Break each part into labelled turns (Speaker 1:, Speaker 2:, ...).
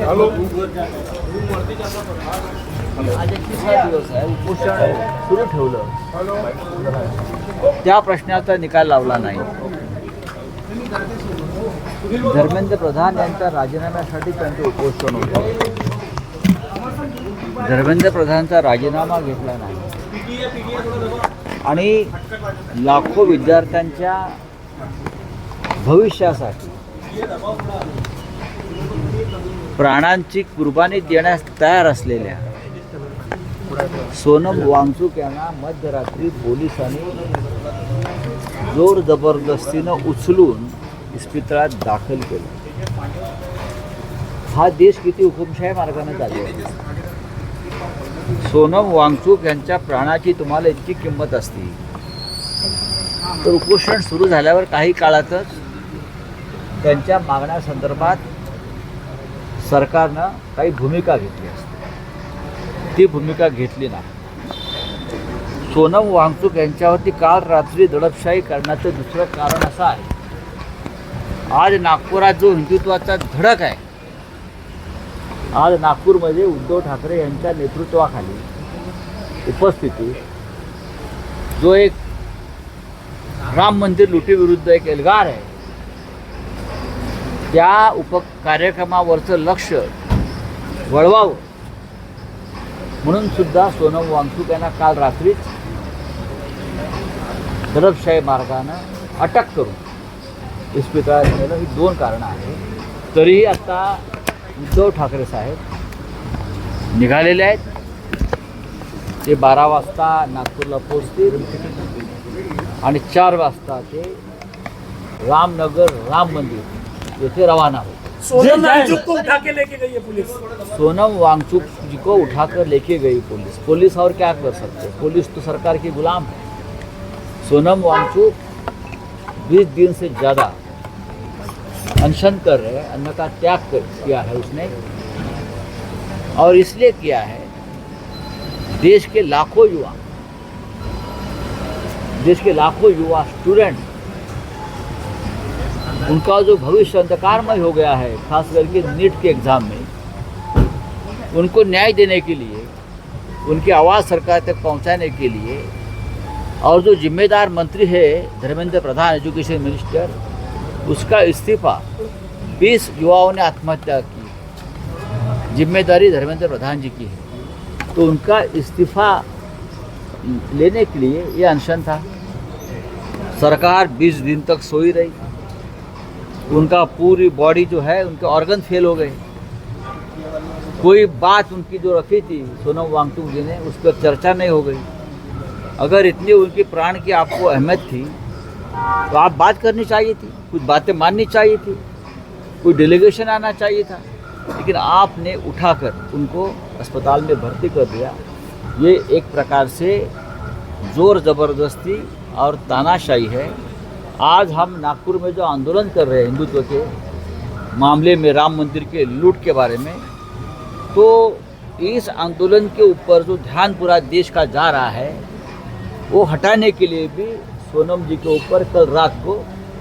Speaker 1: आज 31 दिवस आहे, उपोषण सुरू ठेवलं, त्या प्रश्नाचा निकाल लावला नाही. धर्मेंद्र प्रधान यांच्या राजीनाम्यासाठी त्यांचं उपोषण होतं. धर्मेंद्र प्रधानचा राजीनामा घेतला नाही आणि लाखो विद्यार्थ्यांच्या भविष्यासाठी प्राणांची कुर्बानी देण्यास तयार असलेल्या सोनम वांगचुक यांना मध्यरात्री पोलिसांनी जोर जबरदस्तीनं उचलून इस्पितळात दाखल केलं. हा देश किती हुकुमशाही मार्गाने चालू आहे. सोनम वांगचुक यांच्या प्राणाची तुम्हाला इतकी किंमत असती तर उपोषण सुरू झाल्यावर काही काळातच त्यांच्या मागण्यासंदर्भात सरकारनं काही भूमिका घेतली असते. ती भूमिका घेतली नाही. सोनम वांगचुक यांच्यावरती काल रात्री दडपशाही करण्याचं दुसरं कारण असं आहे, आज नागपुरात जो हिंदुत्वाचा धडक आहे, आज नागपूरमध्ये उद्धव ठाकरे यांच्या नेतृत्वाखाली उपस्थिती जो एक राम मंदिर लुटीविरुद्ध एक एल्गार आहे, त्या कार्यक्रमावरचं लक्ष वळवावं म्हणून सुद्धा सोनम वांगचुक यांना काल रात्रीच दडपशाही मार्गानं अटक करून इस्पितळात नेलं. ही दोन कारणं आहेत. तरीही आता उद्धव ठाकरे साहेब निघालेले आहेत. ते 12 वाजता नागपूरला पोहोचतील आणि 4 वाजता ते रामनगर राम मंदिर येथे रवाना होते.
Speaker 2: सोनम वांगचुक को उठा के लेके गई है पुलिस.
Speaker 1: सोनम वांगचुक जी को उठाकर लेके गई पुलिस. पुलिस और क्या कर सकते? पुलिस तो सरकार की गुलाम है. सोनम वांगचुक 20 दिन से ज़्यादा अनशन कर रहे हैं, अन्न का त्याग किया है उसने, और इसलिए किया है देश के लाखों युवा स्टूडेंट, उनका जो भविष्य अंधकारमय हो गया है, खास करके नीट के एग्ज़ाम में, उनको न्याय देने के लिए, उनकी आवाज़ सरकार तक पहुंचाने के लिए, और जो जिम्मेदार मंत्री है धर्मेंद्र प्रधान एजुकेशन मिनिस्टर, उसका इस्तीफ़ा 20 युवाओं ने आत्महत्या की, जिम्मेदारी धर्मेंद्र प्रधान जी की है, तो उनका इस्तीफ़ा लेने के लिए ये अनशन था. सरकार 20 दिन तक सोई रही. उनका पूरी बॉडी जो है, उनके ऑर्गन फेल हो गए. कोई बात उनकी जो रखी थी सोनम वांगचुक जी ने, उस पर चर्चा नहीं हो गई. अगर इतनी उनकी प्राण की आपको अहमियत थी तो आप बात करनी चाहिए थी, कुछ बातें माननी चाहिए थी, कोई डेलीगेशन आना चाहिए था, लेकिन आपने उठाकर उनको अस्पताल में भर्ती कर दिया. ये एक प्रकार से ज़ोर ज़बरदस्ती और तानाशाही है. आज हम नागपुर में जो आंदोलन कर रहे हैं हिंदुत्व के मामले में, राम मंदिर के लूट के बारे में, तो इस आंदोलन के ऊपर जो ध्यान पूरा देश का जा रहा है, वो हटाने के लिए भी सोनम जी के ऊपर कल रात को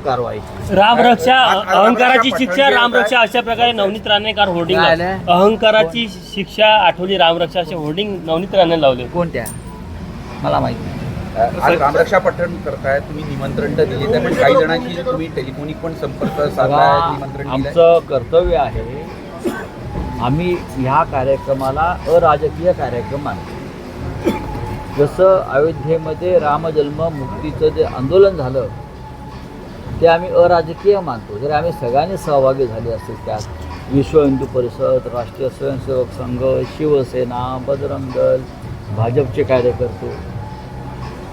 Speaker 1: कारवाई.
Speaker 2: राम रक्षा अहंकाराची शिक्षा राम रक्षा अशा प्रकारे नवनीत राणेकर होर्डिंग, अहंकाराची शिक्षा आठवली राम रक्षा असे होर्डिंग नवनीत राणे लावले.
Speaker 1: कोणत्या मला माहिती नाही.
Speaker 3: आज रामरक्षा पठण करताय तुम्ही, निमंत्रण तर दिले तर, पण काही जणांची तुम्ही टेलिफोनिक पण संपर्क साधला, निमंत्रण दिलंय.
Speaker 1: आमचं कर्तव्य आहे, आम्ही ह्या कार्यक्रमाला अराजकीय कार्यक्रम मानतो. जसं अयोध्येमध्ये रामजन्म मुक्तीचं जे आंदोलन झालं ते आम्ही अराजकीय मानतो. जर आम्ही सगळ्यांनी सहभागी झाले असते, त्यात विश्व हिंदू परिषद, राष्ट्रीय स्वयंसेवक संघ, शिवसेना, बजरंग दल, भाजपचे कार्यकर्ते,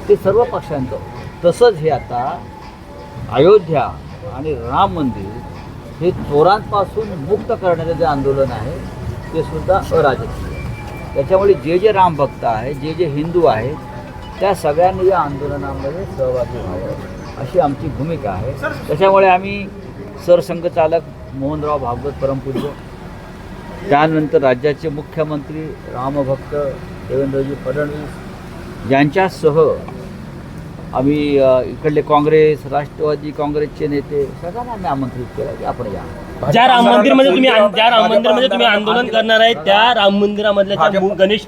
Speaker 1: ते सर्व पक्षांचं, तसंच हे आता अयोध्या आणि राम मंदिर हे चोरांपासून मुक्त करण्याचं जे आंदोलन आहे ते सुद्धा अराजकीय. त्याच्यामुळे जे जे रामभक्त आहेत, जे जे हिंदू आहेत, त्या सगळ्यांनी या आंदोलनामध्ये सहभागी व्हावं अशी आमची भूमिका आहे. त्याच्यामुळे आम्ही सरसंघचालक मोहनराव भागवत परमपूज्य, त्यानंतर राज्याचे मुख्यमंत्री रामभक्त देवेंद्रजी फडणवीस यांच्यासह आम्ही इकडले काँग्रेस, राष्ट्रवादी काँग्रेसचे नेते सगळ्यांना आम्ही आमंत्रित केलं की आपण या.
Speaker 2: ज्या राम मंदिरमध्ये तुम्ही आंदोलन करणार आहे त्या राम मंदिरामधल्या ज्या गणेश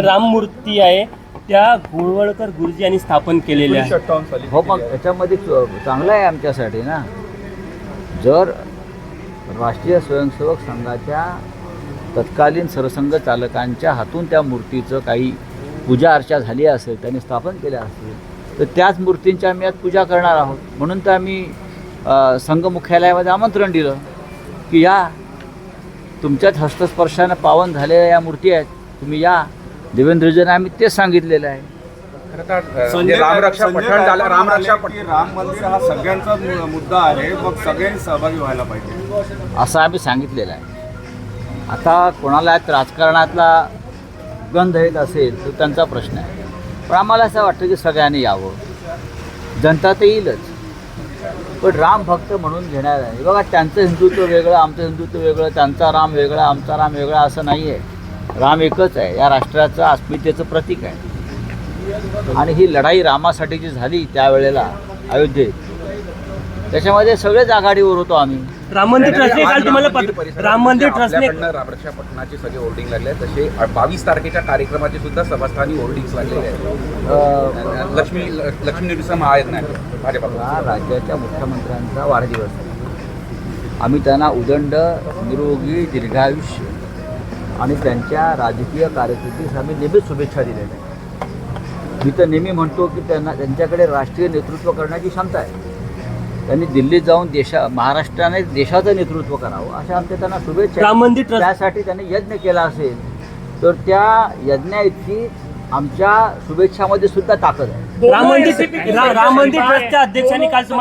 Speaker 2: राम मूर्ती आहे त्या गोळवळकर गुरुजी यांनी स्थापन केलेल्या आहे.
Speaker 1: हो, मग याच्यामध्ये चांगलं आहे आमच्यासाठी ना. जर राष्ट्रीय स्वयंसेवक संघाच्या तत्कालीन सरसंघ चालकांच्या हातून त्या मूर्तीचं काही पूजा अर्चा झाली असेल, त्यांनी स्थापन केल्या असतील, तर त्याच मूर्तींची आम्ही आज पूजा करणार आहोत. म्हणून तर आम्ही संघ मुख्यालयामध्ये आमंत्रण दिलं की या तुमच्याच हस्तस्पर्शानं पावन झालेल्या या मूर्ती आहेत, तुम्ही या. देवेंद्रजींना आम्ही तेच सांगितलेलं आहे.
Speaker 3: खरं तर म्हणजे रामरक्षा पठण झालं, रामरक्षा पठण
Speaker 4: राम मंदिर हा सगळ्यांचा मुद्दा आहे, मग सगळ्यांनी सहभागी व्हायला पाहिजे
Speaker 1: असं आम्ही सांगितलेलं आहे. आता कोणाला राजकारणातला गंध येत असेल तर त्यांचा प्रश्न आहे, पण आम्हाला असं वाटतं की सगळ्यांनी यावं. जनता तर येईलच, पण राम भक्त म्हणून घेणार आहे. बघा, त्यांचं हिंदुत्व वेगळं, आमचं हिंदुत्व वेगळं, त्यांचा राम वेगळा, आमचा राम वेगळा असं नाही आहे. राम एकच आहे, या राष्ट्राचं अस्मितेचं प्रतीक आहे. आणि ही लढाई रामासाठी जी झाली त्यावेळेला अयोध्येत, त्याच्यामध्ये सगळेच आघाडीवर होतो आम्ही.
Speaker 2: राम मंदिर ट्रस्टने काल तुम्हाला राम मंदिर ट्रस्टने
Speaker 3: रामरक्षा पठणाचे सगळे होर्डिंग लागले आहेत. तसे 22 तारखेच्या कार्यक्रमाचे सुद्धा सभास्थानी होर्डिंग्स लागलेले आहेत. लक्ष्मी निरुसा महायज्ञ भाजपा
Speaker 1: हा राज्याच्या मुख्यमंत्र्यांचा वाढदिवस आहे. आम्ही त्यांना उदंड निरोगी दीर्घायुष्य आणि त्यांच्या राजकीय कारकिर्दीस आम्ही नेहमीच शुभेच्छा दिलेल्या आहेत. मी तर नेहमी म्हणतो की त्यांच्याकडे राष्ट्रीय नेतृत्व करण्याची क्षमता आहे. त्यांनी दिल्लीत जाऊन महाराष्ट्राने देशाचं नेतृत्व करावं अशा आमच्या त्यांना शुभेच्छा.
Speaker 2: राम मंदिर ट्रस्ट
Speaker 1: त्यासाठी त्यांनी यज्ञ केला असेल तर त्या यज्ञाइतकी आमच्या शुभेच्छामध्ये सुद्धा ताकद आहे.
Speaker 2: राम मंदिर ट्रस्टच्या अध्यक्षांनी काल तुम्हाला